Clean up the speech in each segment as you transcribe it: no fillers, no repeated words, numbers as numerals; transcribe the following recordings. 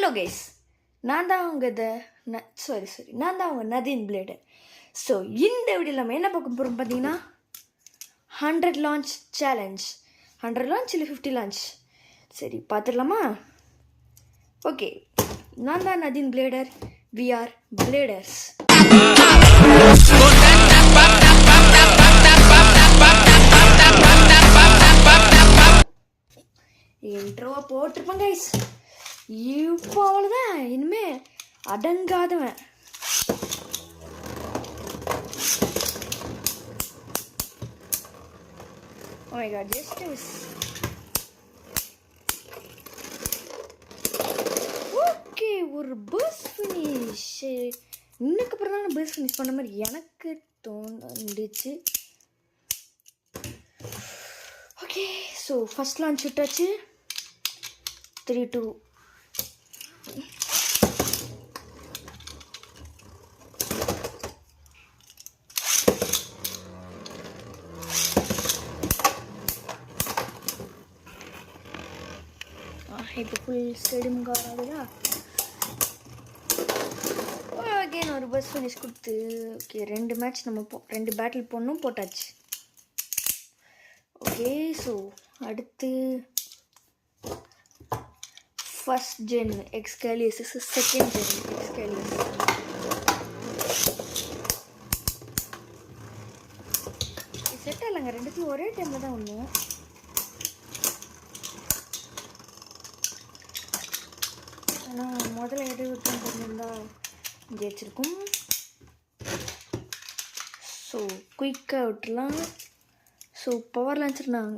Hello guys, நான் தான் உங்கள் நதீன் பிளேடர். ஸோ இந்த வீடியோவில் நம்ம என்ன பார்க்க போகிறோம் பார்த்தீங்கன்னா 100 லான்ச் சேலஞ்ச். 100 லான்ச் இல்லை 50 லான்ச், சரி பார்த்துடலாமா? ஓகே, நான் தான் Nadeem bladder, we are bladers. இன்ட்ரோவை போட்டிருப்பேன் கைஸ். இப்போ அவ்வளோதான், இனிமே அடங்காதவன். Oh my god, just miss. Okay, ஒரு பஸ் ஃபினிஷ். இன்னைக்கு அப்புறம் தான் பஸ் ஃபினிஷ் பண்ண மாதிரி எனக்கு தோணுச்சு. ஓகே, ஸோ ஃபஸ்ட் லான்ச் விட்டாச்சு. 3, 2 இப்போ ஃபுல் ஸ்டேடியம் காராதுடா. ஓகே, நான் ஒரு பஸ் ஃபினிஷ் கொடுத்து ஓகே 2 மேட்ச் நம்ம 2 பேட்டில் போடணும், போட்டாச்சு. ஓகே, ஸோ அடுத்து first gen Xcalius, second gen Xcalius. Set ஆகலைங்க, ரெண்டுத்தையும் ஒரே டைமில் தான் ஒன்றும். ஆனால் முதல்ல எது விட்டு பண்ணியிருந்தா ஜெயிச்சிருக்கும். ஸோ குயிக்காக விட்டுலாம். ஸோ பவர் லான்ச்சர் நான்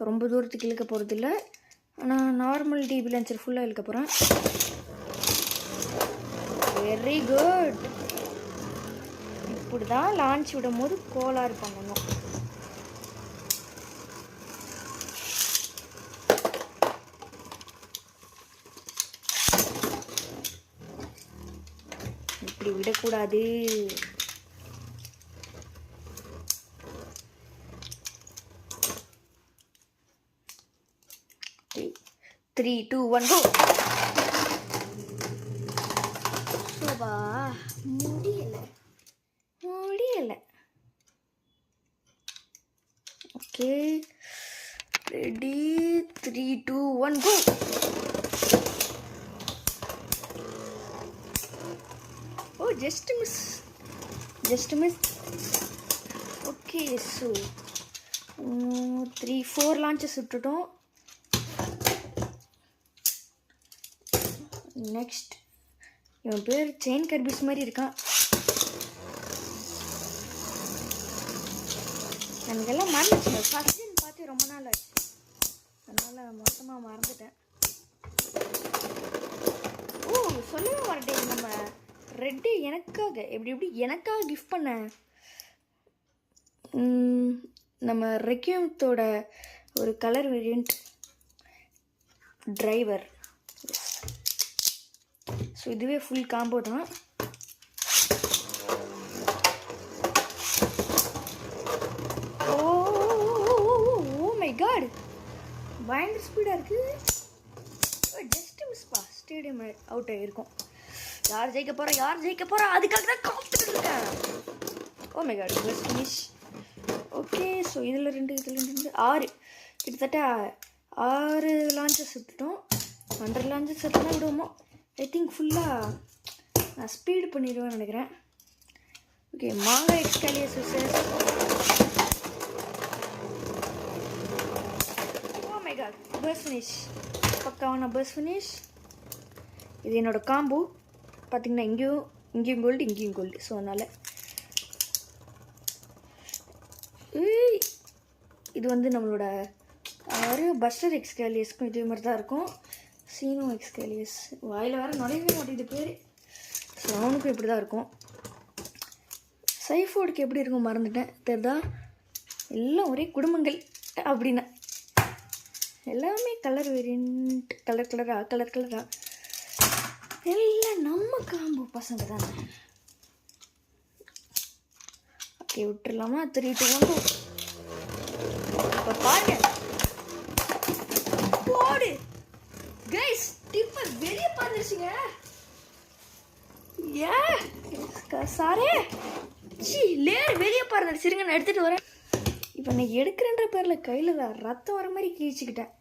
ரொம்ப தூரத்துக்கு இழுக்க போகிறதில்ல, ஆனால் நார்மல் டிபி லான்ச்சர் ஃபுல்லாக இழுக்க போகிறேன். Very good. இப்படி தான் லான்ச் விடும் போது கோளாறு பண்ணணும். இப்படி விடக்கூடாது. Three, 2, 1, go. சோபா முடியலை. Okay, ready, 3, 2, 1, go. Oh, just miss. Okay, so 3, 4 launches விட்டுட்டோம். நெக்ஸ்ட் இவன் பேர் செயின் கர்பிஸ் மாதிரி இருக்கான். எனக்கெல்லாம் மறந்துச்சு, ஃபர்ஸ்ட் ஜென் பார்த்து ரொம்ப நாள் ஆச்சு, அதனால் மொத்தமாக மறந்துட்டேன். ஓ, சொல்லவே மாட்டேன். நம்ம ரெட்டு எனக்காக எனக்காக கிஃப்ட் பண்ண நம்ம ரெக்யூமத்தோட ஒரு கலர் வேரியண்ட் டிரைவர். ஸோ இதுவே ஃபுல் காம்போ தான். ஓ மை காட், பயங்கர ஸ்பீடாக இருக்குது. ஜஸ்ட் மிஸ்பா, ஸ்டேடியம் அவுட் ஆகிருக்கும். யார் ஜெயிக்க போகிறா அதுக்காக தான் காத்துட்டு இருக்கேன். Oh my god, burst finish. Okay, so இதில் 2 6 கிட்டத்தட்ட 6 லான்ச்சஸ் விட்டுட்டோம். 100 லான்ச்சஸ் எத்தனை விடுவோமோ ஐ திங்க் ஃபுல்லாக நான் ஸ்பீடு பண்ணிடுவேன்னு நினைக்கிறேன். ஓகே, மாங்கா Xcalius. Oh my god, burst finish, பக்காவான பஸ் ஃபினிஷ். இது என்னோடய காம்போ பார்த்திங்கன்னா, இங்கேயும் கோல்டு இங்கேயும் கோல்டு. ஸோ அதனால் இது வந்து நம்மளோட பஸ்டர் எக்ஸ்கேலியஸ்க்கும் இதே மாதிரி தான் இருக்கும். சீனோ எக்ஸ்கேலியஸ், வாயில் வேறு நுழையவே மாட்டேங்குது பேர். ஸோ அவனுக்கும் இப்படி தான் இருக்கும். சைஃபோடுக்கு எப்படி இருக்கும் மறந்துட்டேன், தெரிதா? எல்லாம் ஒரே குடும்பங்கள் அப்படின்னா எல்லாமே கலர் வேரியண்ட், கலராக எல்லாம் நம்ம காம்போ பசங்க தானே. ஓகே, விட்டுடலாமா? 3, 2, 1, 2. இப்போ பாருங்க, போடு கைஸ், டிப்பர் வெளியே பாருங்க. வந்துருச்சுங்க. ஏன் சாரே சி லேயர் வெளியே பாருங்க. சரிங்க, நான் எடுத்துகிட்டு வரேன். இப்போ நான் எடுக்கிறேன்ற பேரில் கையில் ரத்தம் வர மாதிரி கிழிச்சிக்கிட்டேன்.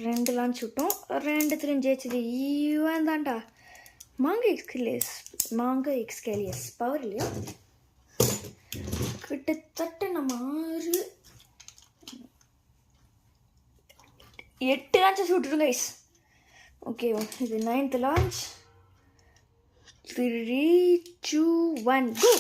ரெண்டு லான்ச் விட்டோம், ரெண்டுத்துலையும் ஜெயிச்சது ஈவன் தான்டா. மாங்க எக்ஸ்கேலியஸ் பவர் இல்லையா? கிட்டத்தட்ட நம்ம 8 லான்ச்சஸ் விட்டுருங்க கைஸ். ஓகே, இது 9th லான்ச். 3, 2, 1 கோ.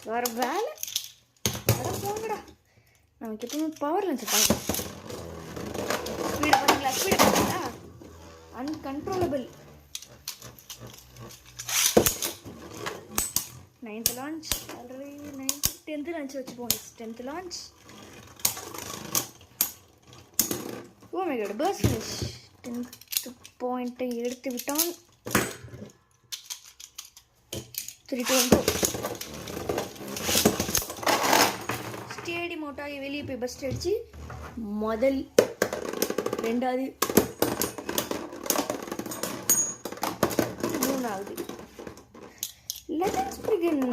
வேறு வேலை வர போங்கடா. நமக்கு எப்பவுமே பவர் லன்ஸ் பார்க்கலாம். ஸ்பீடு பார்த்தீங்களா? Uncontrollable. 9th launch already. 10th launch வச்சுப்போம். 10th launch. Oh my god, burst finish. 10th பாயிண்ட்டை எடுத்து விட்டான். 3, 2, 1 ஸ்டேடியம் அவுட் ஆகி வெளியே போய் பஸ்ட் அடிச்சு முதல் 2வது 3வது. லெஜண்ட்ஸ் பிரிகன்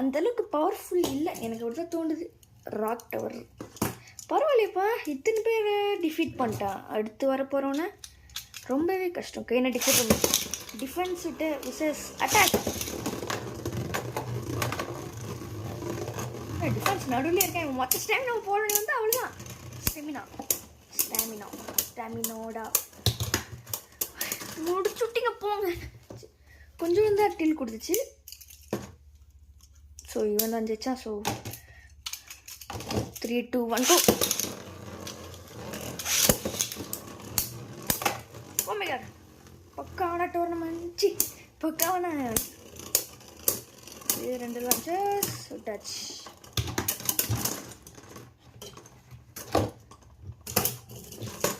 அந்தளவுக்கு பவர்ஃபுல் இல்லை, எனக்கு அப்படி தான் தோணுது. ராக் டவர் பரவாயில்லையப்பா, இத்தனை பேர் டிஃபீட் பண்ணிட்டான். அடுத்து வர போகிறோன்னா ரொம்பவே கஷ்டம். கைனடிக் டிஃபென்ஸ் விட்டு விசஸ் அட்டாக். டிஃபென்ஸ் நடுவில் இருக்கேன். மொத்த ஸ்டாமினா போடுறது வந்து அவ்வளோதான். ஸ்டாமினோடா முடிச்சுட்டிங்க போங்க. கொஞ்சம் தான் டில் கொடுத்துச்சு. ஸோ இவன் தான் ஜெயிச்சான். So 3, 2, 1 go. Oh my god, பக்காவான டோர்னமெண்ட். பக்காவான 2 லான்ச்சஸ் டச்.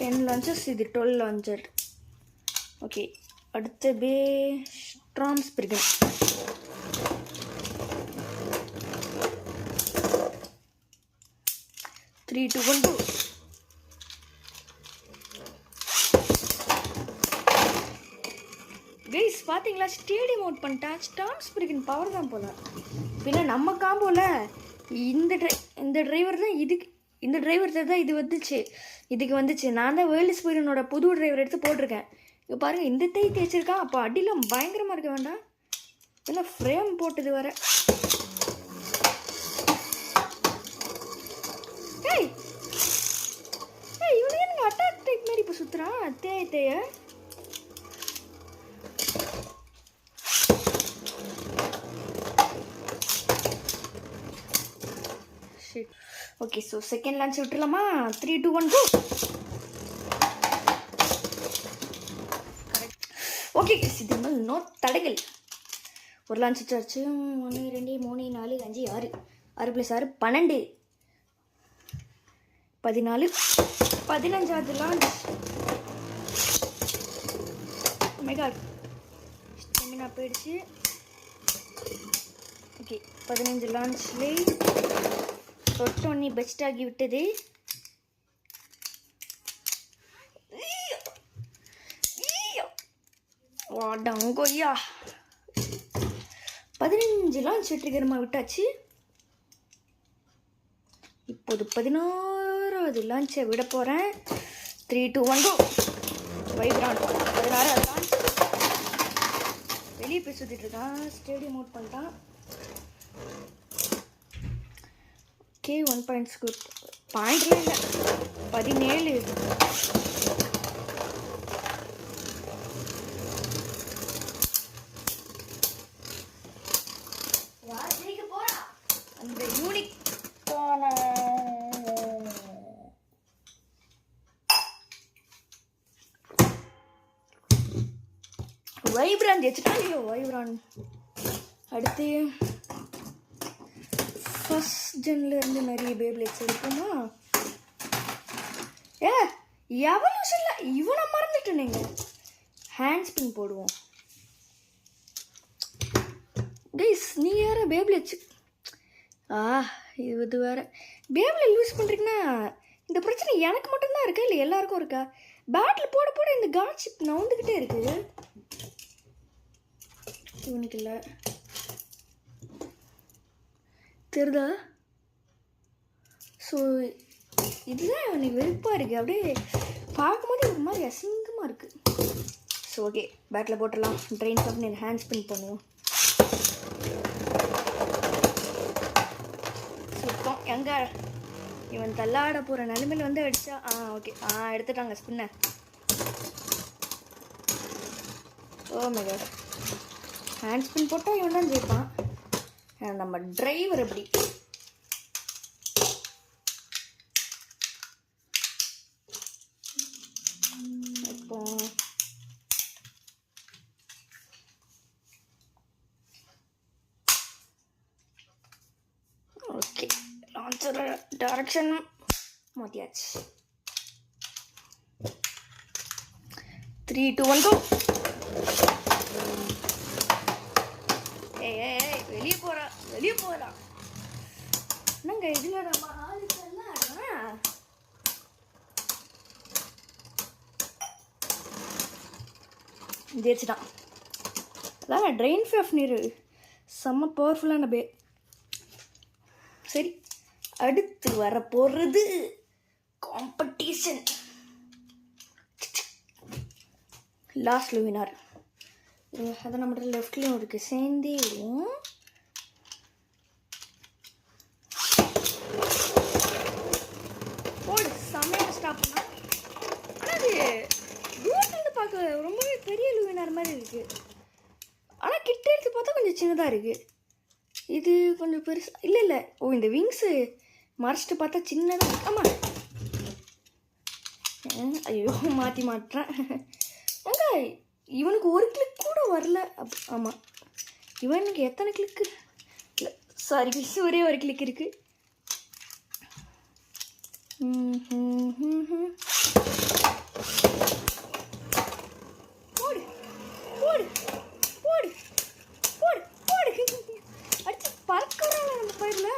10 launches, இது 12 launcher. ஓகே, அடுத்த ஸ்ட்ராம்ஸ் பிரிகன். Three two one two. Guys பார்த்தீங்களா, ஸ்டேடியம் அவுட் பண்ணிட்டான். ஸ்டாம்ஸ் பிரிகன் பவர் தான் போல. பின்ன நம்ம காம்போல இந்த டிரைவர் தான் இந்த டிரைவர் தான் இதுக்கு வந்துச்சு. நான் தான் வேர்ல்டு ஸ்பீடனோட புது டிரைவர் எடுத்து போட்டிருக்கேன். இப்போ பாருங்கள், இந்த தேய்ச்சிருக்கான். அப்போ அடிலாம் பயங்கரமாக இருக்க வேண்டாம். ஏன்னா ஃப்ரேம் போட்டது வர. ஏய் இவனுக்கு எனக்கு அட்டாக் டைப் மாதிரி இப்போ சுற்றுறான். தேய ஓகே. ஸோ செகண்ட் லான்ச் விட்டுலாமா? 3 2 1 கோ. ஓகே கைஸ், இது மாதிரி நோ தடைகள். ஒரு லான்ச் வச்சாச்சு. 1 2 3 4 5 6 6 + 6 12 14 15வது லான்ச். மெகாட் ஸ்டெமினா போயிடுச்சு. ஓகே, 15 லான்ச்லேயே தொட்டோன்னி பெஸ்ட் ஆகி விட்டது. வாடங்கோய்யா, 15 லான்ச் வெற்றிகரமாக விட்டாச்சு. இப்போது 16வது லான்ச்சை விட போகிறேன். 3 2 1 கோ. வைப்ரான் 16வது லான்ச். வெளியே போய் சுற்றிட்டு இருக்கான். ஸ்டேடியம் அவுட் பண்ணிட்டான். Okay, 1 points good. பாயிண்ட்லாம் இல்லை, 17. அந்த யூனிக் வைப்ரான் ஜெயிச்சிட்டான். இல்லையோ வைப்ரான். அடுத்து ஃபர்ஸ்ட் ஜென்லேருந்து நிறைய பேப்லேட்ஸ் இருக்குமா? எவல்யூஷனில் இவனை மறந்துட்டு நீங்கள் ஹேண்ட் ஸ்பின் போடுவோம். கைஸ் நீங்கள் வேறு பேபிள் வச்சு இது வேறு பேபிள் யூஸ் பண்ணுறீங்கன்னா இந்த பிரச்சனை எனக்கு மட்டும்தான் இருக்கா இல்லை எல்லாருக்கும் இருக்கா? பேட்டில் போட போட இந்த காட் ஷிப் நவுந்துக்கிட்டே இருக்குது. இவனுக்கு இல்லை தெரியுதா? ஸோ இதுதான் எனக்கு வெறுப்பாக இருக்குது. அப்படியே பார்க்கும்போது ஒரு மாதிரி அசிங்கமாக இருக்குது. ஸோ ஓகே பேட்டில் போட்டுடலாம். ட்ரெயின் பண்ணி ஹேண்ட் ஸ்பின் பண்ணுவோம். சுத்தம் எங்கே இவன் தள்ளாட போகிற நிலைமையில் வந்து அடித்தா ஓகே எடுத்துட்டாங்க ஸ்பின்னை. Oh my god hand spin போட்டால் இவன் தான் ஜெயிப்பான். நம்ம டிரைவர் எப்படி இப்போ ஓகே லான்ச்சர் டைரக்ஷன் மாற்றியாச்சு. 3 2 1 go. ஏய் வெளியே போகிறா என்னங்க இதில் நம்ம ஆளுக்கெல்லாம் ஜெயிச்சிட்டான். அதான் ட்ரெயின் ஃபேஃப்னீர் செம்ம பவர்ஃபுல்லான சரி அடுத்து வர போகிறது காம்படிஷன். லாஸ்ட் லூமினார் அதை நம்மகிட்ட லெஃப்ட்லேயும் இருக்குது சேர்ந்தே விடுவோம். போடு செம்மையாக ஸ்டாப் பண்ணா. ஆனால் அது தூரத்துலேருந்து பார்க்க ரொம்பவே பெரிய லூமினார் மாதிரி இருக்குது. ஆனால் கிட்ட எடுத்து பார்த்தா கொஞ்சம் சின்னதாக இருக்குது. இது கொஞ்சம் பெருசு இல்லை இந்த விங்ஸு மறைச்சிட்டு பார்த்தா சின்னதாக இருக்கு. ஆமாம் ஐயோ மாற்றி மாட்டுறேன். ஏங்க இவனுக்கு ஒரு கிளிக் கூட வரல. ஆமாம் இவனுக்கு எத்தனை கிளிக்கு இல்லை சாரி ஒரே ஒரு கிளிக் இருக்குது. போடு போடு போடு போடு போடு அடிச்சு பறக்கிறாங்க நம்ம பயிரில்.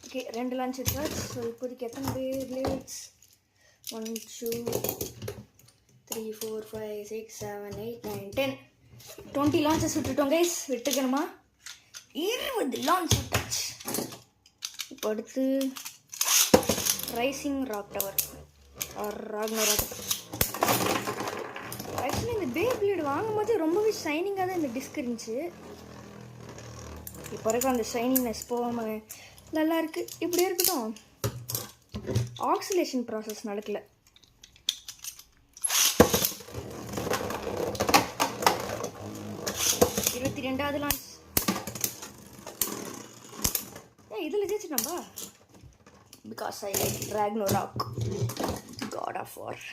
ஓகே 2 லான்ச் எடுத்தாச்சு. ஸோ இப்போதைக்கு எத்தனை பிளேட்ஸ் 1 2 3 4 5 6 7 8 9 10 20 லான்ச்சஸ் விட்டுட்டோம் கைஸ். விட்டுக்கணுமா 20 லான்ச் விட்டாச்சு. இப்போ அடுத்து rising rock tower Ragnarok. Actually இந்த பேப்ளேட் வாங்கும்போது ரொம்பவே ஷைனிங்காக தான் இந்த டிஸ்க் இருந்துச்சு. இப்போ வரைக்கும் அந்த ஷைனிங்னஸ் போகாமல் நல்லா இருக்குது. இப்படியே இருக்கட்டும். ஆக்சிலேஷன் ப்ராசஸ் நடக்கலை. ரெண்டாவது லான்ச் இதில் ஜெயிச்சிட்டோம்பா. Because I like Ragnarok god of war.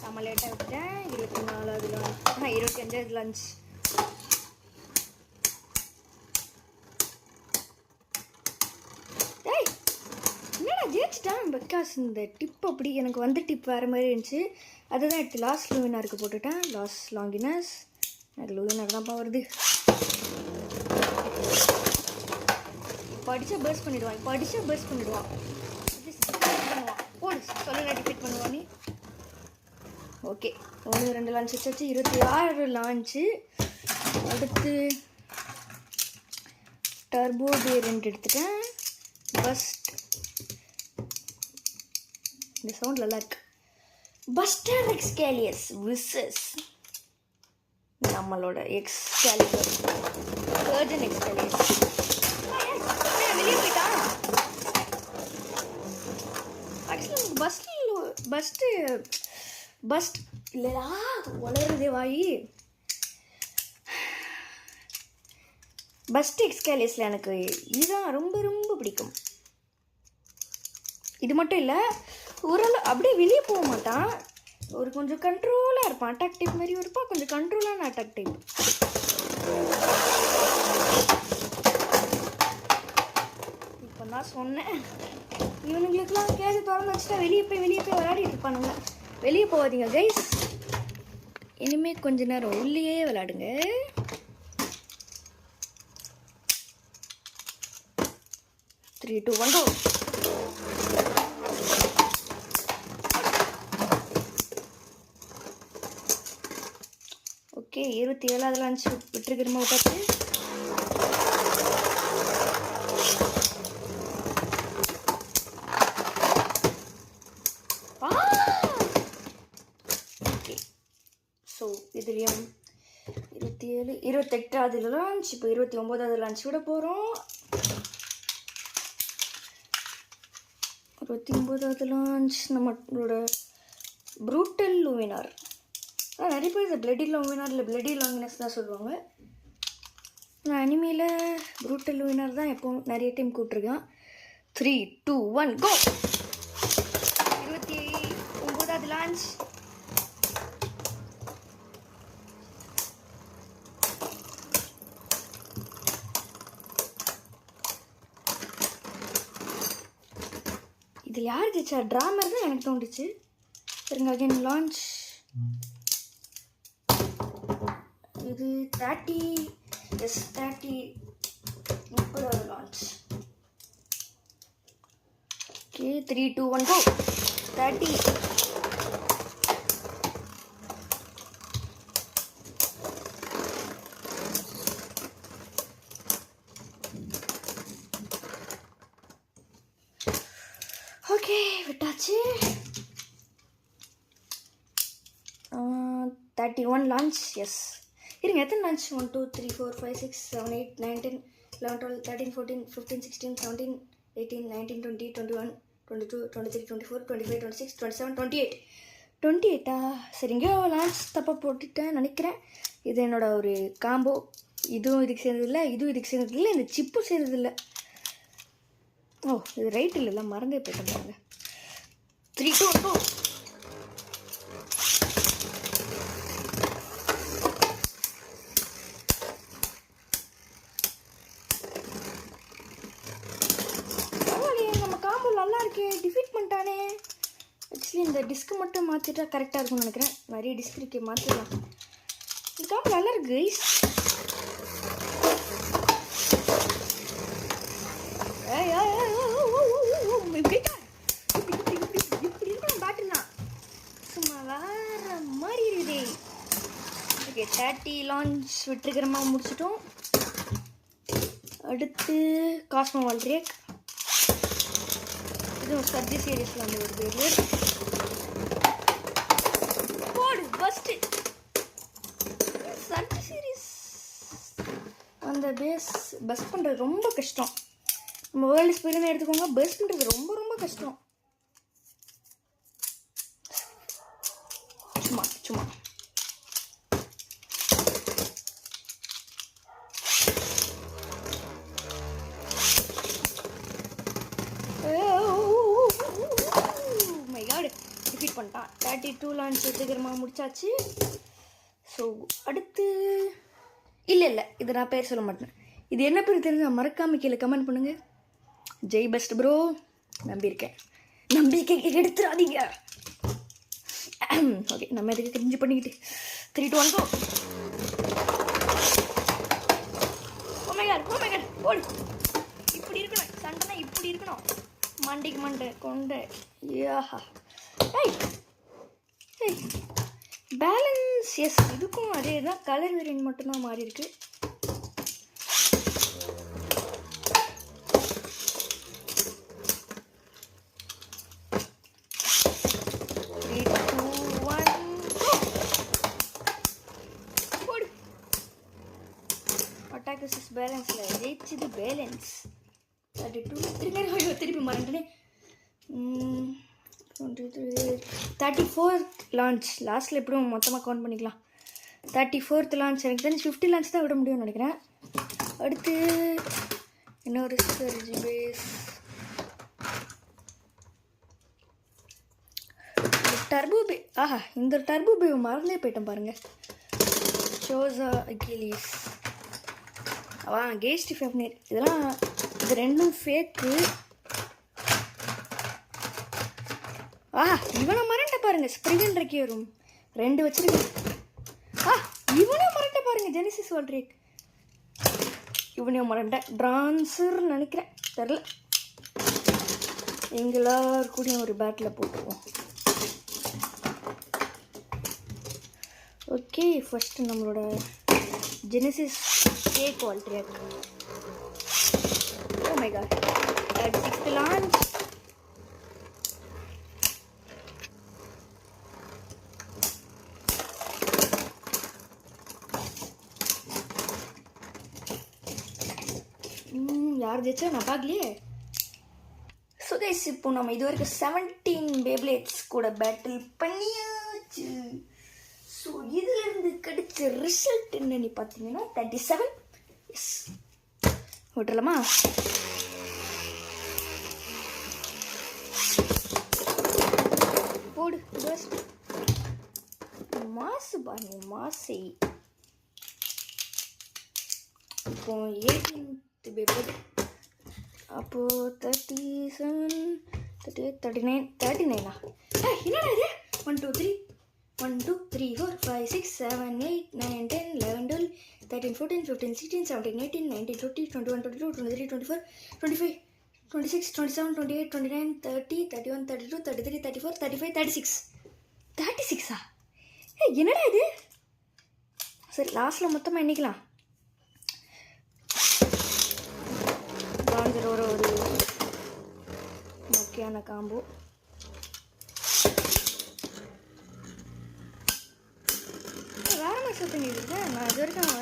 நம்ம லேட்டாக விட்டுட்டேன். 24வது லான்ச் 25வது லான்ச். ஜெயிச்சிட்டான். பிகாஸ் இந்த டிப் அப்படி எனக்கு வந்து டிப் வேறு மாதிரி இருந்துச்சு. அதை தான் எடுத்து லாஸ்ட் லூவினாருக்கு போட்டுட்டேன். லாஸ்ட் லாங்கினஸ் எனக்கு லூவினார் தான்ப்பா வருது. இப்போ அடித்தா பர்ஸ் பண்ணிவிடுவான். போடு சொல்லுங்க டிஃபிட் பண்ணுவான் நீ. ஓகே 1 2 லான்ச் வச்சாச்சு. 26 லான்ச்சு. அடுத்து டர்போ வேரியன்ட் எடுத்துட்டேன். பஸ்ட் இந்த சவுண்ட் நல்லா இருக்கு. பஸ்டர் எக்ஸ்கேலியஸ் விசஸ் நம்மளோட எக்ஸ்கேலியர் கர்ஜன் எக்ஸ்கேலியஸ். வெளியே போயிட்டான். ஆக்சுவலி பஸ்ட் இல்லையா வளருதே வாயி. பஸ்ட் எக்ஸ்கேலியஸில் எனக்கு இதுதான் ரொம்ப ரொம்ப பிடிக்கும். இது மட்டும் இல்லை ஓரளவு அப்படியே வெளியே போக மாட்டான். ஒரு கொஞ்சம் கண்ட்ரோலாக இருப்பான். அட்டாக் டைப் மாதிரி இருப்பான். கொஞ்சம் கண்ட்ரோலான அட்டாக் டைப். இப்போ நான் சொன்னேன் இவனுங்களே இதுங்களுக்குலாம் கேது திறந்து வச்சுட்டா வெளியே போய் விளையாடிட்டு இருப்பானுங்க. வெளியே போகாதீங்க கைஸ். இனிமேல் கொஞ்ச நேரம் உள்ளேயே விளையாடுங்க. Three two one go. Okay 27 launch விட்டுருக்கிறமா விட்டாச்சு. ஓகே ஸோ இதுலேயும் 27 28வது லான்ச். இப்போ 29வது லான்ச் விட போகிறோம். 29வது லான்ச் நம்மளோட ப்ரூட்டல் லூமினார். நிறைய பேர் இந்த பிளடி லூமினார் இல்லை பிளடி லாங்கினஸ் தான் சொல்லுவாங்க. நான் அனிமையில் ப்ரூட்டல் லூமினார் தான் எப்போ நிறைய டைம் கூப்பிட்ருக்கேன். 3 2 1 கோ. 29வது லான்ச். இதில் யார் ஜெயிச்சா? ட்ராமர் தான் எனக்கு தோணுச்சு. சரிங்க அகைன் லான்ச். இது 30 30வது லான்ச். ஓகே 3 2 1 கோ. 30. ஓகே விட்டாச்சு. 31 லான்ச். எஸ் இருங்க, எத்தனை லான்ச்? 1 2 3 4 5 6 7 8 9 10 11 12 13 14 15 16 17 18 19 20 21 22 23 24 25 26 27 28. 28ஆ? சரிங்க, லான்ச் தப்பாக போட்டுட்டேன் நினைக்கிறேன். இது என்னோட ஒரு காம்போ. இதுவும் இதுக்கு சேர்ந்ததில்லை, இதுவும் இதுக்கு சேர்ந்ததில்லை, இந்த சிப்பும் சேர்ந்ததில்லை. ஓ இது ரைட் இல்லைல்ல, மறந்தே போயிட்டேன் பாருங்க. 3 2 1 2. நல்லா இருக்கே, டிஃபீட் பண்ணிட்டானே. ஆக்சுவலி இந்த டிஸ்க்கு மட்டும் மாற்றிட்டா கரெக்டாக இருக்கும்னு நினைக்கிறேன். நிறைய டிஸ்க் இருக்கு, மாற்றிடலாம். இந்த காம்பு நல்லா இருக்கு கைஸ். இப்படி இருக்கணும் பேட்டுலாம், சும்மா வேற மாதிரி இருக்குதே. ஓகே 30 லான்ச் விட்டுருக்கிறமா முடிச்சிட்டோம். அடுத்து காஸ்மோ வால்ட்ரேக். இதுவும் சர்ஜி சீரீஸில் வந்து ஒரு பேர் போடு ஃபஸ்ட்டு. சர்ஜி சீரீஸ் அந்த பஸ் பண்ணுறது ரொம்ப கஷ்டம். நம்ம வேர்ல்டு ஸ்பீடுன்னு எடுத்துக்கோங்க, பஸ் பண்ணுறது ரொம்ப ரொம்ப கஷ்டம். சும்மா சும்மா டிஃபீட் பண்ணிட்டான். 32 லான்ச் சீக்கிரமாக முடிச்சாச்சு. ஸோ அடுத்து இல்லை இது நான் பேர் சொல்ல மாட்டேன். இது என்ன பேர் தெரிஞ்சு மறக்காமல் கீழே கமெண்ட் பண்ணுங்கள். Jai best bro. நம்பியிருக்கேன், நம்பிக்கை எடுத்துடாதீங்க. ஓகே நம்ம இதுக்கு கிரிஞ்சு பண்ணிக்கிட்டு 3 2 1 கோ. ஓமேகாட் போடு. இப்படி இருக்கணும் சண்டைனா, இப்படி இருக்கணும். மண்டிக்கு மண்டை கொண்ட யாஹா. பேலன்ஸ். எஸ் இதுக்கும் அதே தான், கலர் வேரியன்ட் மட்டும்தான் மாறி இருக்கு. அட்டாக் விசஸ் பேலன்ஸில் ஜெயிச்சது பேலன்ஸ். 32 திருப்பி மறந்துட்டேன். 34th launch. லாஸ்ட்டில் எப்படியும் மொத்தமாக கவுண்ட் பண்ணிக்கலாம். 34th launch. எனக்கு தெரிஞ்சு 50 லான்ச் தான் விட முடியும்னு நினைக்கிறேன். அடுத்து இன்னொரு சர்ஜி பேஸ். டர்போ பே. ஆஹா, இந்த டர்போ பே மறந்தே போயிட்டேன் பாருங்கள். ஷோஸா அகிலீஸ். கேஸ்டி ஃபெஃப்னீர். இதெல்லாம் இது ரெண்டும் ஃபேக்கு. இவனை மறண்ட பாருங்க, ஸ்ப்ரிகன் ரெக்கியரும் 2 வச்சிருக்கேன். இவனே மறண்ட பாருங்க, ஜெனிசிஸ் வால்ட்ரேக். இவனையும் மறண்ட ட்ரான்ஸர் நினைக்கிறேன், தெரில. எங்களார் கூடயும் ஒரு பேட்டில் போட்டுருவோம். ஓகே, ஃபஸ்ட்டு நம்மளோட ஜெனிசிஸ் கேக் Valtryek. Oh my god, 36th launch. யார் ஜெயிச்சா நான் பார்க்கலையே. ஸோ கைஸ், இப்போ நம்ம இது வரைக்கும் 17 பேப்ளேட்ஸ் கூட பேட்டில் பண்ணியாச்சு. ஸோ இதுலேருந்து கிடைச்ச ரிசல்ட் என்னன்னு பார்த்தீங்கன்னா 37. எஸ், விட்டுலாமா? போடு பெஸ்ட் மாசு பாருங்க, மாசை. இப்போ 18th பேப்ளேட். அப்போது 37, 38, 39, 39. என்னடா இது? 1 2 3 1 2 3 4 5 6 7 8 9 10 11 12 13 14 15 16 17 18 19 20 21 22 23 24 25 26 27 28 29 30 31 32 33 34 35 36. 36ஆ? என்னடா இது? சரி, லாஸ்ட்டில் மொத்தமாக எண்ணிக்கலாம். ஒரு முக்கியமான காம்போ. வேறு மாதிரி சத்தம் இருக்கேன். நான் இது வரைக்கும்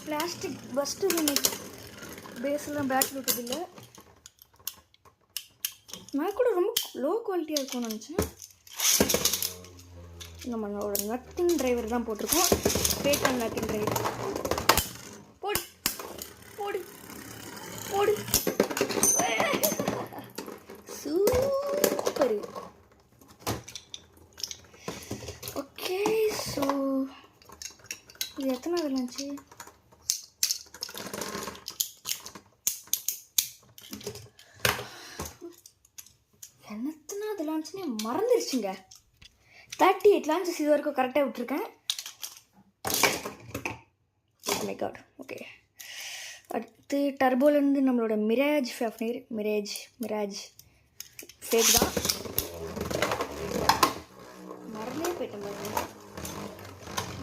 பிளாஸ்டிக் பஸ்ட்டு யூனிட் பேஸ்லாம் பேட்டில் விட்டதில்லை. நான் கூட ரொம்ப லோ குவாலிட்டியாக இருக்கும்னு நினச்சேன். நம்மளோட நத்திங் டிரைவர் தான் போட்டிருக்கோம். Bad and nothing driver. போடு போடு போடு. சூப்பர். ஓகே, ஸோ இது எத்தனை இருந்துச்சு? என்னத்தனாவது லான்ச்சுன்னே மறந்துருச்சுங்க. 38 லான்ச்சஸ் இது வரைக்கும் கரெக்டாக விட்டுருக்கேன். My God. ஓகே, அடுத்து டர்போலேருந்து நம்மளோட மிராஜ் ஃபேஃப்னீர். மிராஜ் ஃபேக் தான், மறந்தே போயிட்டேன் பாருங்க.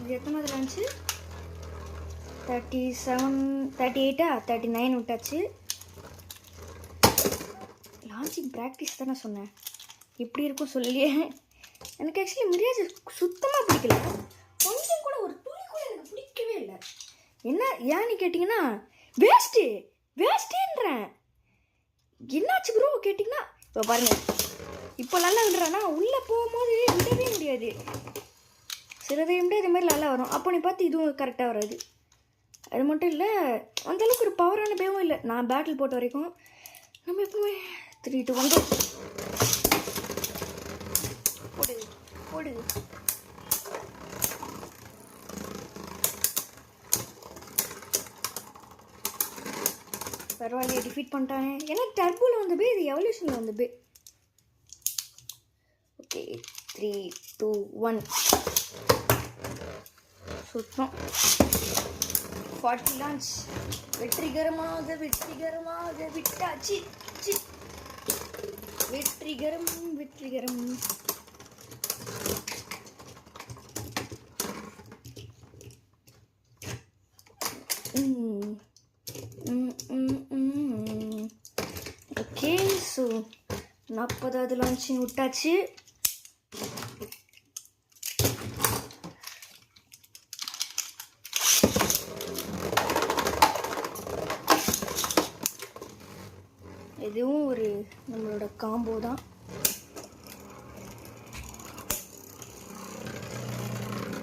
இது எத்தனாவது லான்ச்சு? 37, 38, 39 விட்டாச்சு. லான்ச்சிங் ப்ராக்டிஸ் தானே சொன்னேன், இப்படி இருக்கும் சொல்லியே. எனக்கு ஆக்சுவலி மிராஜ் சுத்தமாக பிடிக்கல. கொஞ்சம் கூட, ஒரு துளி கூட எனக்கு பிடிக்கவே இல்லை. என்ன ஏன்னு கேட்டிங்கன்னா, வேஸ்ட்டுன்றேன். என்னாச்சு ப்ரோ கேட்டிங்கன்னா, இப்போ பாருங்கள், இப்போ நல்லா விடுறேன்னா உள்ளே போகும்போது விடவே முடியாது. சில டைம் இது மாதிரி நல்லா வரும். அப்போ நீ பார்த்து இதுவும் கரெக்டாக வராது. அது மட்டும் இல்லை, அந்தளவுக்கு ஒரு பவரான பேவும் இல்லை. நான் பேட்டில் போட்ட வரைக்கும் நம்ம எப்பவுமே 3 2 1 போடு போடு. பரவாயில்லையே, டிஃபீட் பண்ணிட்டானே. ஏன்னா டர்போவில் வந்த பே, இது எவல்யூஷனில் வந்த பே. ஓகே, 3 2 1 சுத்தம். 40 லான்ச் வெற்றிகரமாக விட்டாச்சு. வெற்றிகரம். ஓகே, ஸோ 40வது லான்ச்சிங் விட்டாச்சு. இதுவும் ஒரு நம்மளோட காம்போ தான்.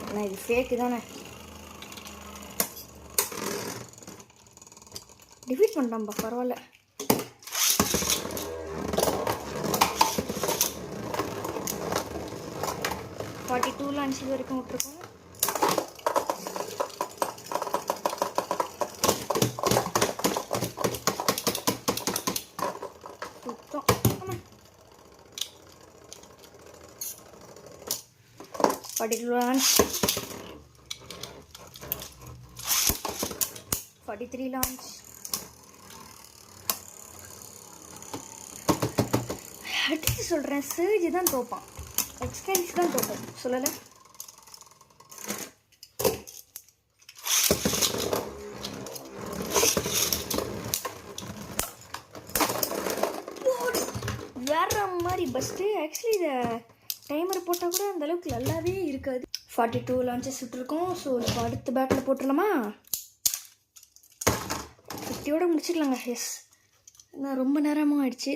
ஆனால் இது ஃபேக்கு தானே. டிஃபீட் பண்ணிட்டான்பா, பரவாயில்ல. $42 லான்ச் இது வரைக்கும் விட்டுருக்கோம். சுத்தம். 42 launch. 43 launch. அடிச்சு சொல்கிறேன், சர்ஜி தான் தோப்பான், எக்ஸ்கேன்ஸ் தான் தோப்பேன், சொல்லலை? வேற மாதிரி பெஸ்ட்டு. ஆக்சுவலி இதை டைமர் போட்டால் கூட அந்த அளவுக்கு நல்லாவே இருக்காது. 42 லான்ச்சஸ் விட்டுருக்கோம். ஸோ இப்போ அடுத்த பேட்டில் போட்டுடலாமா? 50யோட முடிச்சுக்கலாங்க. எஸ், நான் ரொம்ப நேரமாக ஆயிடுச்சு.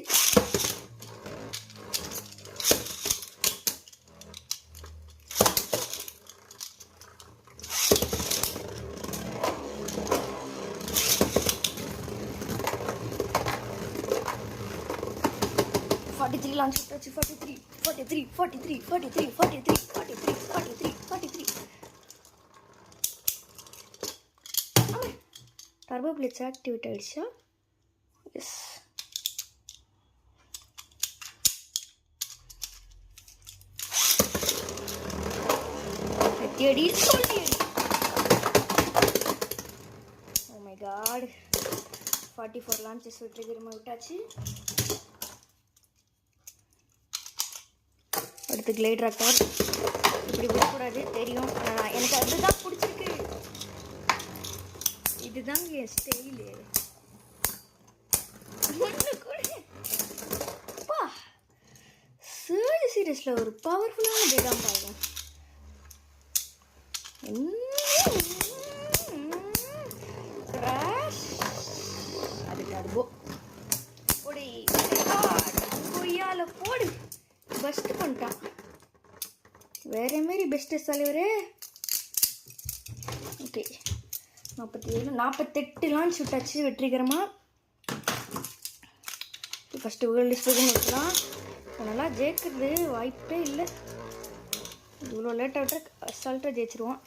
launch 43 43 43 43 43 43 43 43. டர்போ பிளேட்ஸ் ஆக்டிவேட் ஆயிடுச்சா? எஸ். அடி சொல்லி. ஓ மை காட், 44 launches விட்டுருக்கிறோமா? விட்டாச்சு. அடுத்து கிளைட் ராக்டர். இப்படி விடக்கூடாது தெரியும், ஆனால் எனக்கு அதுதான் பிடிச்சிருக்கு. இதுதாங்க என் ஸ்டைலு. ஒன்று கூட அப்பா சர்ஜி சீரியஸில் ஒரு பவர்ஃபுல்லான பேதான் பாருங்க. கிராஷ். அது டர்போ போடி கொய்யால போடு. பெஸ்ட்டு பண்ணிட்டான். வேற மாரி பெஸ்ட்டு தலைவரே. ஓகே, 47 48 லான்ச் விட்டாச்சு வெற்றிகரமாக. ஃபஸ்ட்டு வேர்ல்டு ஸ்பீக்கர்னு விட்டுலாம். நல்லா ஜெயிக்கிறது வாய்ப்பே இல்லை. இவ்வளோ லேட்டாக விட்டால் அசால்ட்டாக ஜெயிச்சிருவான்.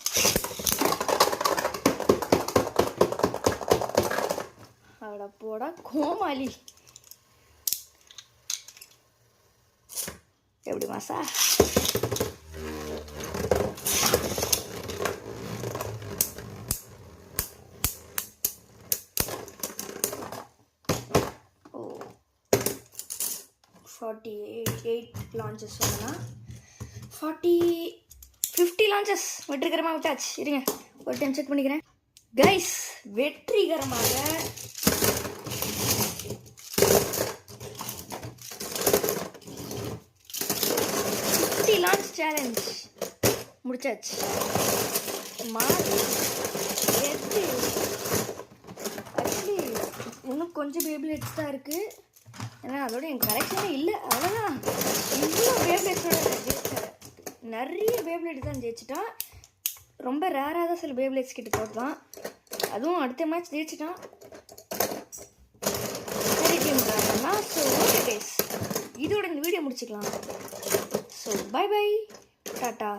அட போடா கோமாளி. எப்படி மாசா? ஓ 48 லான்ச்சஸ் சொன்னால் 50 லான்ச்சஸ் வெற்றிகரமாக விட்டாச்சு. இருங்க ஒரு டைம் செக் பண்ணிக்கிறேன். கைஸ், வெற்றிகரமாக 50 லான்ச் சேலஞ்ச் முடிச்சாச்சு. ஆக்சுவலி இன்னும் கொஞ்சம் பேபிளேட்ஸ் தான் இருக்குது. ஏன்னா அதோட என் கலெக்ஷனே இல்லை. அவ்வளோதான். இவ்வளோ பேபிளேட்ஸோட ஜெயிச்சேன். நிறைய பேபிளேட் தான் ஜெயிச்சிட்டான். ரொம்ப ரேராக தான் சில பேபிளேட்ஸ் கிட்ட தோற்றான். அதுவும் அடுத்த மேட்ச் ஜெயிச்சிட்டான். சரி டீம் தான். ஸோ ஓகே கைஸ், இதோட இந்த வீடியோ முடிச்சுக்கலாம். So bye bye, tata.